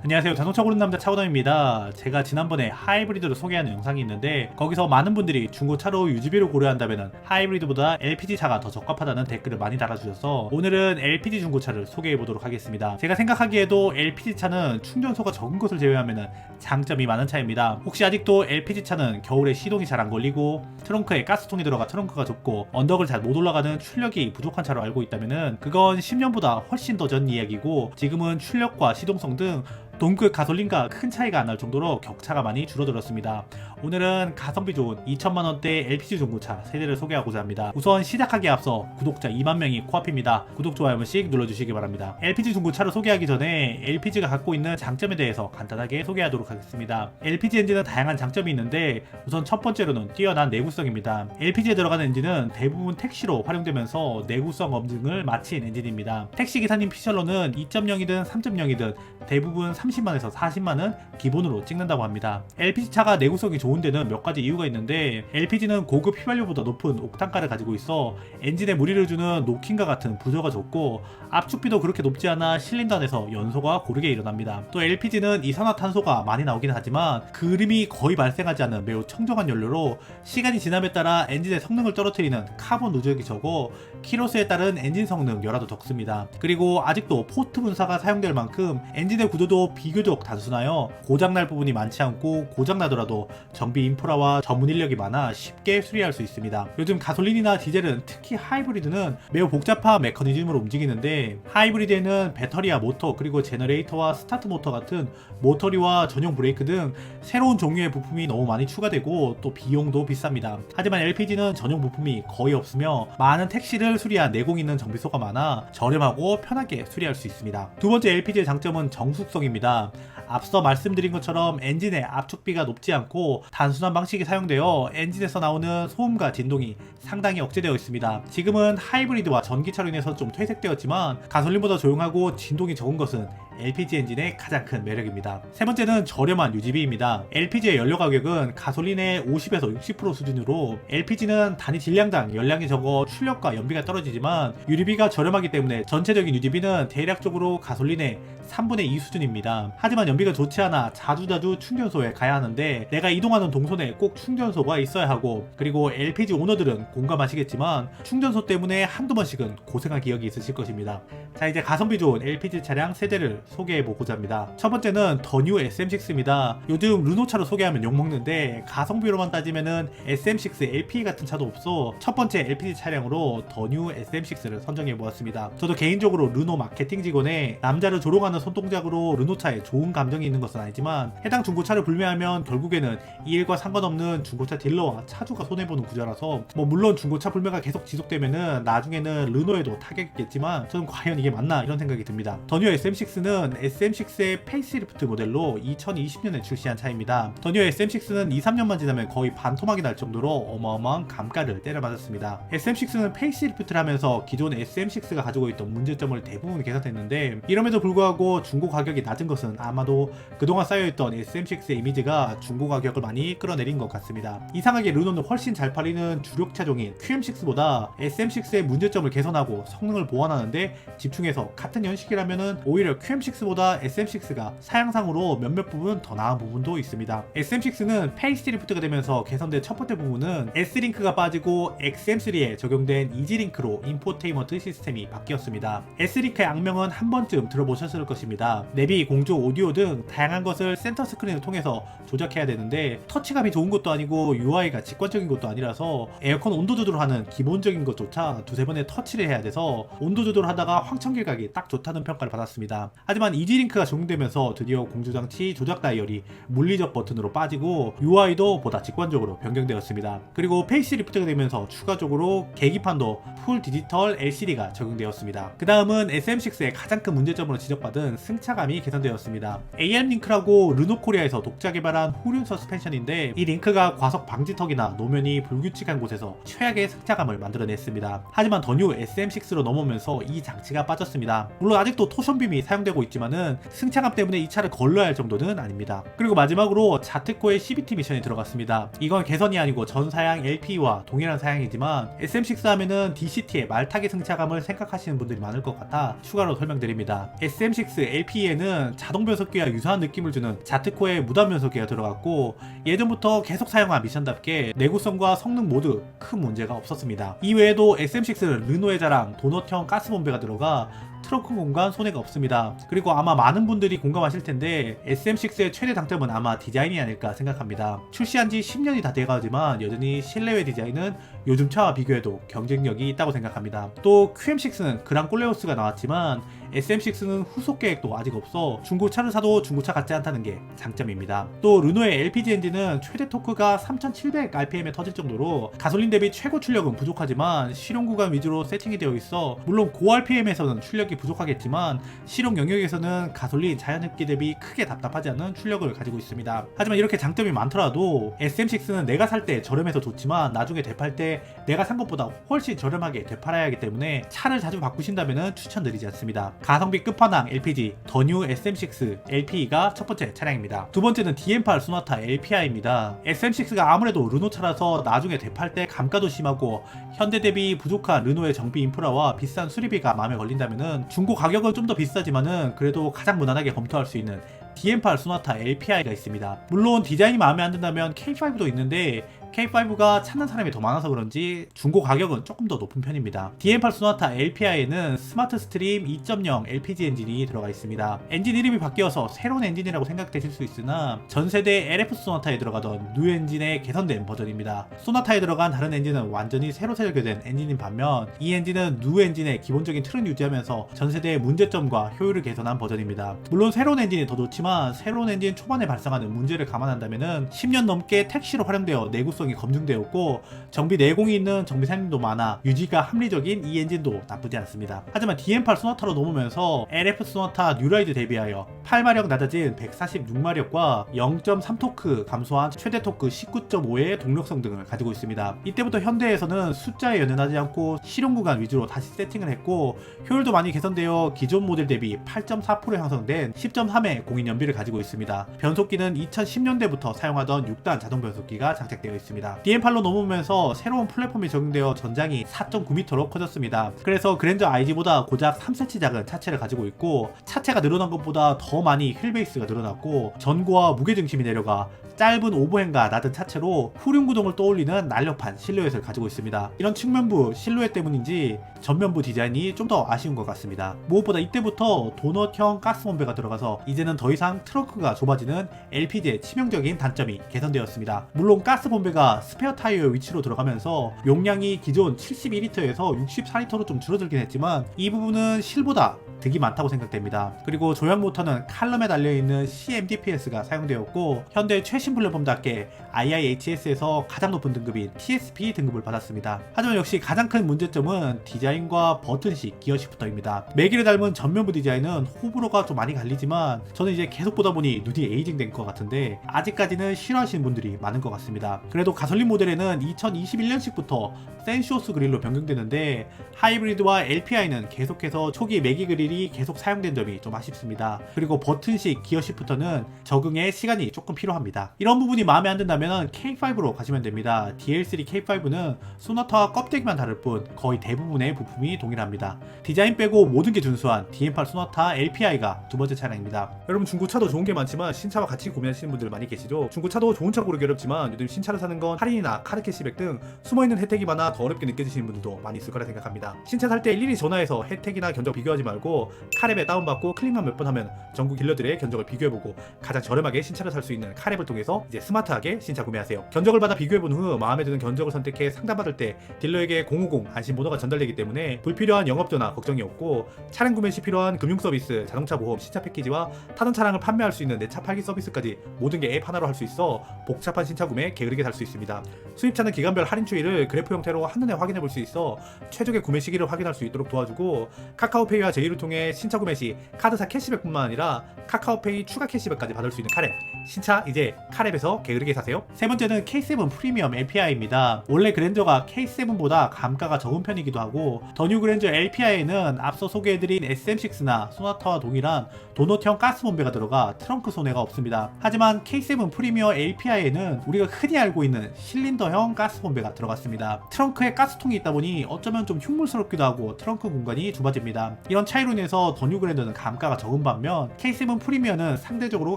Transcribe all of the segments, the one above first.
안녕하세요. 자동차 고르는 남자 차우담입니다. 제가 지난번에 하이브리드를 소개하는 영상이 있는데 거기서 많은 분들이 중고차로 유지비를 고려한다면 하이브리드보다 LPG차가 더 적합하다는 댓글을 많이 달아주셔서 오늘은 LPG 중고차를 소개해보도록 하겠습니다. 제가 생각하기에도 LPG차는 충전소가 적은 것을 제외하면 장점이 많은 차입니다. 혹시 아직도 LPG차는 겨울에 시동이 잘 안 걸리고 트렁크에 가스통이 들어가 트렁크가 좁고 언덕을 잘 못 올라가는 출력이 부족한 차로 알고 있다면 그건 10년보다 훨씬 더 전 이야기고, 지금은 출력과 시동성 등 동급 가솔린과 큰 차이가 안 날 정도로 격차가 많이 줄어들었습니다. 오늘은 가성비 좋은 2천만원대 LPG 중고차 세대를 소개하고자 합니다. 우선 시작하기에 앞서 구독자 2만 명이 코앞입니다. 구독, 좋아요 한 번씩 눌러주시기 바랍니다. LPG 중고차를 소개하기 전에 LPG가 갖고 있는 장점에 대해서 간단하게 소개하도록 하겠습니다. LPG 엔진은 다양한 장점이 있는데 우선 첫 번째로는 뛰어난 내구성입니다. LPG에 들어가는 엔진은 대부분 택시로 활용되면서 내구성 검증을 마친 엔진입니다. 택시 기사님 피셜로는 2.0이든 3.0이든 대부분 30만에서 40만은 기본으로 찍는다고 합니다. LPG차가 내구성이 좋은 데는 몇 가지 이유가 있는데, LPG는 고급 휘발유보다 높은 옥탄가를 가지고 있어 엔진에 무리를 주는 노킹과 같은 부저가 적고, 압축비도 그렇게 높지 않아 실린더 안에서 연소가 고르게 일어납니다. 또 LPG는 이산화탄소가 많이 나오긴 하지만 그림이 거의 발생하지 않는 매우 청정한 연료로 시간이 지남에 따라 엔진의 성능을 떨어뜨리는 카본 누적이 적어 키로수에 따른 엔진 성능 열화도 적습니다. 그리고 아직도 포트 분사가 사용될 만큼 엔진의 구조도 비교적 단순하여 고장날 부분이 많지 않고 고장나더라도 정비 인프라와 전문 인력이 많아 쉽게 수리할 수 있습니다. 요즘 가솔린이나 디젤은, 특히 하이브리드는 매우 복잡한 메커니즘으로 움직이는데, 하이브리드에는 배터리와 모터, 그리고 제너레이터와 스타트 모터 같은 모터리와 전용 브레이크 등 새로운 종류의 부품이 너무 많이 추가되고 또 비용도 비쌉니다. 하지만 LPG는 전용 부품이 거의 없으며 많은 택시를 수리한 내공 있는 정비소가 많아 저렴하고 편하게 수리할 수 있습니다. 두 번째 LPG의 장점은 정숙성입니다. 앞서 말씀드린 것처럼 엔진의 압축비가 높지 않고 단순한 방식이 사용되어 엔진에서 나오는 소음과 진동이 상당히 억제되어 있습니다. 지금은 하이브리드와 전기차로 인해서 좀 퇴색되었지만 가솔린보다 조용하고 진동이 적은 것은 LPG 엔진의 가장 큰 매력입니다. 세 번째는 저렴한 유지비입니다. LPG의 연료 가격은 가솔린의 50에서 60% 수준으로 LPG는 단위 딜량당 연량이 적어 출력과 연비가 떨어지지만 유류비가 저렴하기 때문에 전체적인 유지비는 대략적으로 가솔린의 3분의 2 수준입니다. 하지만 연비가 좋지 않아 자주자주 충전소에 가야 하는데, 내가 이동하는 동선에 꼭 충전소가 있어야 하고, 그리고 LPG 오너들은 공감하시겠지만 충전소 때문에 한두 번씩은 고생한 기억이 있으실 것입니다. 자, 이제 가성비 좋은 LPG 차량 세대를 소개해보고자 합니다. 첫 번째는 더 뉴 SM6입니다. 요즘 르노차로 소개하면 욕먹는데 가성비로만 따지면은 SM6 LP 같은 차도 없어 첫 번째 LPG 차량으로 더 뉴 SM6를 선정해보았습니다. 저도 개인적으로 르노 마케팅 직원의 남자를 조롱하는 손동작으로 르노차에 좋은 감정이 있는 것은 아니지만, 해당 중고차를 불매하면 결국에는 이 일과 상관없는 중고차 딜러와 차주가 손해보는 구조라서, 물론 중고차 불매가 계속 지속되면은 나중에는 르노에도 타격이 있겠지만 저는 과연 이게 맞나 이런 생각이 듭니다. 더 뉴 SM6는 SM6의 페이스리프트 모델로 2020년에 출시한 차입니다. 더 뉴 SM6는 2-3년만 지나면 거의 반토막이 날 정도로 어마어마한 감가를 때려맞았습니다. SM6는 페이스리프트를 하면서 기존 SM6가 가지고 있던 문제점을 대부분 개선했는데, 이럼에도 불구하고 중고 가격이 낮은 것은 아마도 그동안 쌓여있던 SM6의 이미지가 중고 가격을 많이 끌어내린 것 같습니다. 이상하게 르노는 훨씬 잘 팔리는 주력 차종인 QM6보다 SM6의 문제점을 개선하고 성능을 보완하는데 집중해서 같은 연식이라면은 오히려 QM6보다 SM6가 사양상으로 몇몇 부분 더 나은 부분도 있습니다. SM6는 페이스리프트가 되면서 개선된 첫 번째 부분은 S링크가 빠지고 XM3에 적용된 이지링크로 인포테인먼트 시스템이 바뀌었습니다. S링크의 악명은 한 번쯤 들어보셨을 것입니다. 내비, 공조, 오디오 등 다양한 것을 센터 스크린을 통해서 조작해야 되는데 터치감이 좋은 것도 아니고 UI가 직관적인 것도 아니라서 에어컨 온도 조절을 하는 기본적인 것조차 두세 번의 터치를 해야 돼서 온도 조절을 하다가 황천길 가기 딱 좋다는 평가를 받았습니다. 하지만 이지링크가 적용되면서 드디어 공조장치 조작 다이얼이 물리적 버튼으로 빠지고 UI도 보다 직관적으로 변경되었습니다. 그리고 페이스리프트가 되면서 추가적으로 계기판도 풀 디지털 LCD가 적용되었습니다. 그 다음은 SM6의 가장 큰 문제점으로 지적받은 승차감이 개선되었습니다. AM링크라고 르노코리아에서 독자 개발한 후륜 서스펜션인데, 이 링크가 과속 방지턱이나 노면이 불규칙한 곳에서 최악의 승차감을 만들어냈습니다. 하지만 더 뉴 SM6로 넘어오면서 이 장치가 빠졌습니다. 물론 아직도 토션빔이 사용되고 있지만은 승차감 때문에 이 차를 걸러야 할 정도는 아닙니다. 그리고 마지막으로 자트코의 CBT 미션이 들어갔습니다. 이건 개선이 아니고 전 사양 LP와 동일한 사양이지만 SM6 하면은 DCT의 말타기 승차감을 생각하시는 분들이 많을 것 같아 추가로 설명드립니다. SM6 LP에는 자동 변속기와 유사한 느낌을 주는 자트코의 무단 변속기가 들어갔고 예전부터 계속 사용한 미션답게 내구성과 성능 모두 큰 문제가 없었습니다. 이외에도 SM6는 르노의 자랑 도넛형 가스본배가 들어가 트렁크 공간 손해가 없습니다. 그리고 아마 많은 분들이 공감하실 텐데 SM6의 최대 장점은 아마 디자인이 아닐까 생각합니다. 출시한 지 10년이 다 돼가지만 여전히 실내외 디자인은 요즘 차와 비교해도 경쟁력이 있다고 생각합니다. 또 QM6는 그랑 꼴레오스가 나왔지만 SM6는 후속 계획도 아직 없어 중고차를 사도 중고차 같지 않다는 게 장점입니다. 또 르노의 LPG 엔진은 최대 토크가 3700rpm에 터질 정도로 가솔린 대비 최고 출력은 부족하지만 실용 구간 위주로 세팅이 되어 있어 물론 고RPM에서는 출력이 부족하겠지만 실용 영역에서는 가솔린 자연흡기 대비 크게 답답하지 않은 출력을 가지고 있습니다. 하지만 이렇게 장점이 많더라도 SM6는 내가 살 때 저렴해서 좋지만 나중에 되팔 때 내가 산 것보다 훨씬 저렴하게 되팔아야 하기 때문에 차를 자주 바꾸신다면 추천드리지 않습니다. 가성비 끝판왕 LPG 더 뉴 SM6 LPE가 첫 번째 차량입니다. 두 번째는 DM8 소나타 LPI입니다. SM6가 아무래도 르노 차라서 나중에 되팔 때 감가도 심하고 현대 대비 부족한 르노의 정비 인프라와 비싼 수리비가 마음에 걸린다면은 중고 가격은 좀 더 비싸지만은 그래도 가장 무난하게 검토할 수 있는 DM8 소나타 LPI가 있습니다. 물론 디자인이 마음에 안 든다면 K5도 있는데 K5가 찾는 사람이 더 많아서 그런지 중고 가격은 조금 더 높은 편입니다. DM8 소나타 LPI에는 스마트 스트림 2.0 LPG 엔진이 들어가 있습니다. 엔진 이름이 바뀌어서 새로운 엔진이라고 생각되실 수 있으나 전세대 LF 소나타에 들어가던 뉴 엔진의 개선된 버전입니다. 소나타에 들어간 다른 엔진은 완전히 새로 설계된 엔진인 반면 이 엔진은 뉴 엔진의 기본적인 틀은 유지하면서 전세대의 문제점과 효율을 개선한 버전입니다. 물론 새로운 엔진이 더 좋지만 새로운 엔진 초반에 발생하는 문제를 감안한다면 10년 넘게 택시로 활용되어 내구성 검증되었고 정비 내공이 있는 정비 사님도 많아 유지가 합리적인 이 엔진도 나쁘지 않습니다. 하지만 DM8 소나타로 넘으면서 LF 소나타 뉴라이드 대비하여 8마력 낮아진 146마력과 0.3토크 감소한 최대 토크 19.5의 동력성 등을 가지고 있습니다. 이때부터 현대에서는 숫자에 연연하지 않고 실용 구간 위주로 다시 세팅을 했고 효율도 많이 개선되어 기존 모델 대비 8.4% 향상된 10.3의 공인 연비를 가지고 있습니다. 변속기는 2010년대부터 사용하던 6단 자동 변속기가 장착되어 있습니다. DM8로 넘으면서 새로운 플랫폼이 적용되어 전장이 4.9m로 커졌습니다. 그래서 그랜저 IG보다 고작 3cm 작은 차체를 가지고 있고 차체가 늘어난 것보다 더 많이 휠베이스가 늘어났고 전고와 무게중심이 내려가 짧은 오버핸과 낮은 차체로 후륜구동을 떠올리는 날렵한 실루엣을 가지고 있습니다. 이런 측면부 실루엣 때문인지 전면부 디자인이 좀 더 아쉬운 것 같습니다. 무엇보다 이때부터 도넛형 가스본배가 들어가서 이제는 더 이상 트렁크가 좁아지는 LPG의 치명적인 단점이 개선되었습니다. 물론 가스본배가 스페어 타이어의 위치로 들어가면서 용량이 기존 72리터에서 64리터로 좀 줄어들긴 했지만 이 부분은 실보다 득이 많다고 생각됩니다. 그리고 조향 모터는 칼럼에 달려있는 CMDPS가 사용되었고 현대 최신 플랫폼답게 IIHS에서 가장 높은 등급인 TSP 등급을 받았습니다. 하지만 역시 가장 큰 문제점은 디자인과 버튼식 기어 시프터입니다. 매기를 닮은 전면부 디자인은 호불호가 좀 많이 갈리지만 저는 이제 계속 보다 보니 눈이 에이징 된 것 같은데 아직까지는 싫어하시는 분들이 많은 것 같습니다. 그래도 가솔린 모델에는 2021년식부터 센쇼스 그릴로 변경되는데 하이브리드와 LPI는 계속해서 초기 매기 그릴이 계속 사용된 점이 좀 아쉽습니다. 그리고 버튼식 기어 시프터는 적응에 시간이 조금 필요합니다. 이런 부분이 마음에 안 든다면 K5로 가시면 됩니다. DL3 K5는 소나타와 껍데기만 다를 뿐 거의 대부분의 부품이 동일합니다. 디자인 빼고 모든 게 준수한 DM8 소나타 LPI가 두 번째 차량입니다. 여러분 중고차도 좋은 게 많지만 신차와 같이 구매하시는 분들 많이 계시죠? 중고차도 좋은 차 고르기 어렵지만 요즘 신차를 사는 건 할인이나 카드 캐시백 등 숨어있는 혜택이 많아 더 어렵게 느껴지시는 분들도 많이 있을 거라 생각합니다. 신차 살 때 일일이 전화해서 혜택이나 견적 비교하지 말고 카랩에 다운받고 클릭만 몇 번 하면 전국 딜러들의 견적을 비교해보고 가장 저렴하게 신차를 살 수 있는 카랩을 통해서 이제 스마트하게 신차 구매하세요. 견적을 받아 비교해본 후 마음에 드는 견적을 선택해 상담받을 때 딜러에게 050 안심번호가 전달되기 때문에 불필요한 영업전화 걱정이 없고 차량 구매 시 필요한 금융 서비스, 자동차 보험, 신차 패키지와 타던 차량을 판매할 수 있는 내 차 팔기 서비스까지 모든 게 앱 하나로 할 수 있어 복잡한 신차 구매 게으르게 살 수 있습니다. 수입차는 기간별 할인 추이를 그래프 형태로 한눈에 확인해 볼 수 있어 최적의 구매 시기를 확인할 수 있도록 도와주고 카카오페이와 제이를 통해 통해 신차 구매 시 카드사 캐시백뿐만 아니라 카카오페이 추가 캐시백까지 받을 수 있는 카랩. 신차 이제 카랩에서 게으르게 사세요. 세 번째는 K7 프리미엄 LPI입니다. 원래 그랜저가 K7보다 감가가 적은 편이기도 하고 더 뉴 그랜저 LPI에는 앞서 소개해드린 SM6나 소나타와 동일한 도넛형 가스본배가 들어가 트렁크 손해가 없습니다. 하지만 K7 프리미엄 LPI에는 우리가 흔히 알고 있는 실린더형 가스본배가 들어갔습니다. 트렁크에 가스통이 있다 보니 어쩌면 좀 흉물스럽기도 하고 트렁크 공간이 좁아집니다. 이런 차이로 인해서 더 뉴 그랜저는 감가가 적은 반면 K7 프리미엄은 상대적으로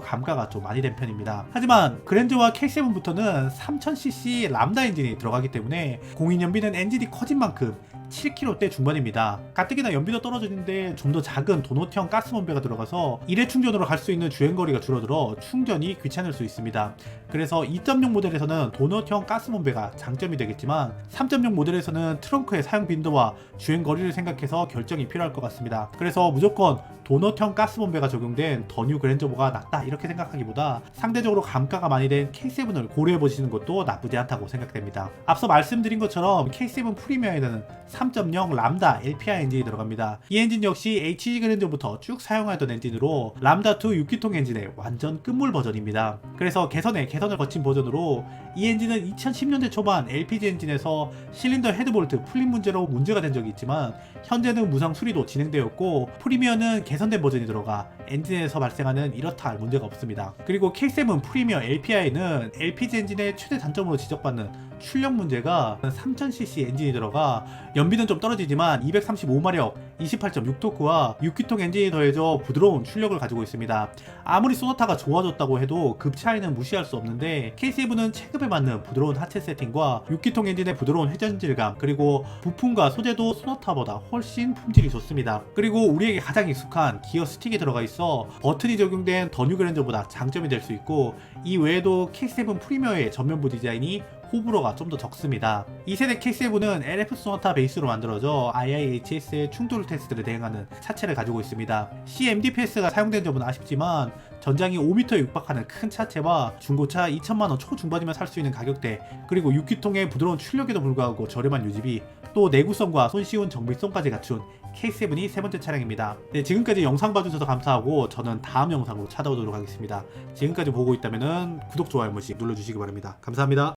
감가가 좀 많이 된 편입니다. 하지만 그랜저와 K7부터는 3000cc 람다 엔진이 들어가기 때문에 공인 연비는 엔진이 커진 만큼 7kg대 중반입니다. 가뜩이나 연비도 떨어지는데 좀 더 작은 도넛형 가스본배가 들어가서 일회 충전으로 갈 수 있는 주행거리가 줄어들어 충전이 귀찮을 수 있습니다. 그래서 2.0 모델에서는 도넛형 가스본배가 장점이 되겠지만 3.0 모델에서는 트렁크의 사용 빈도와 주행거리를 생각해서 결정이 필요할 것 같습니다. 그래서 무조건 도넛형 가스본배가 적용된 더 뉴 그랜저보가 낫다 이렇게 생각하기보다 상대적으로 감가가 많이 된 K7을 고려해보시는 것도 나쁘지 않다고 생각됩니다. 앞서 말씀드린 것처럼 K7 프리미엄에는 3.0 람다 LPI 엔진이 들어갑니다. 이 엔진 역시 HG 그랜저부터 쭉 사용하던 엔진으로 람다2 6기통 엔진의 완전 끝물 버전입니다. 그래서 개선을 거친 버전으로 이 엔진은 2010년대 초반 LPG 엔진에서 실린더 헤드볼트 풀림 문제로 문제가 된 적이 있지만 현재는 무상 수리도 진행되었고 프리미엄은 개선된 버전이 들어가 엔진에서 발생하는 이렇다 할 문제가 없습니다. 그리고 K7 프리미엄 LPI는 LPG 엔진의 최대 단점으로 지적받는 출력 문제가 3000cc 엔진이 들어가 연비는 좀 떨어지지만 235마력 28.6토크와 6기통 엔진이 더해져 부드러운 출력을 가지고 있습니다. 아무리 소나타가 좋아졌다고 해도 급 차이는 무시할 수 없는데 K7은 체급에 맞는 부드러운 하체 세팅과 6기통 엔진의 부드러운 회전 질감 그리고 부품과 소재도 소나타보다 훨씬 품질이 좋습니다. 그리고 우리에게 가장 익숙한 기어 스틱이 들어가 있어 버튼이 적용된 더 뉴 그랜저보다 장점이 될 수 있고 이 외에도 K7 프리미엄의 전면부 디자인이 호불호가 좀 더 적습니다. 2세대 K7은 LF 소나타 베이스로 만들어져 IIHS의 충돌 테스트를 대행하는 차체를 가지고 있습니다. CMDPS가 사용된 점은 아쉽지만 전장이 5m에 육박하는 큰 차체와 중고차 2천만원 초중반이면 살 수 있는 가격대 그리고 6기통의 부드러운 출력에도 불구하고 저렴한 유지비 또 내구성과 손쉬운 정비성까지 갖춘 K7이 세 번째 차량입니다. 네, 지금까지 영상 봐주셔서 감사하고 저는 다음 영상으로 찾아오도록 하겠습니다. 지금까지 보고 있다면 구독, 좋아요 한 번씩 눌러주시기 바랍니다. 감사합니다.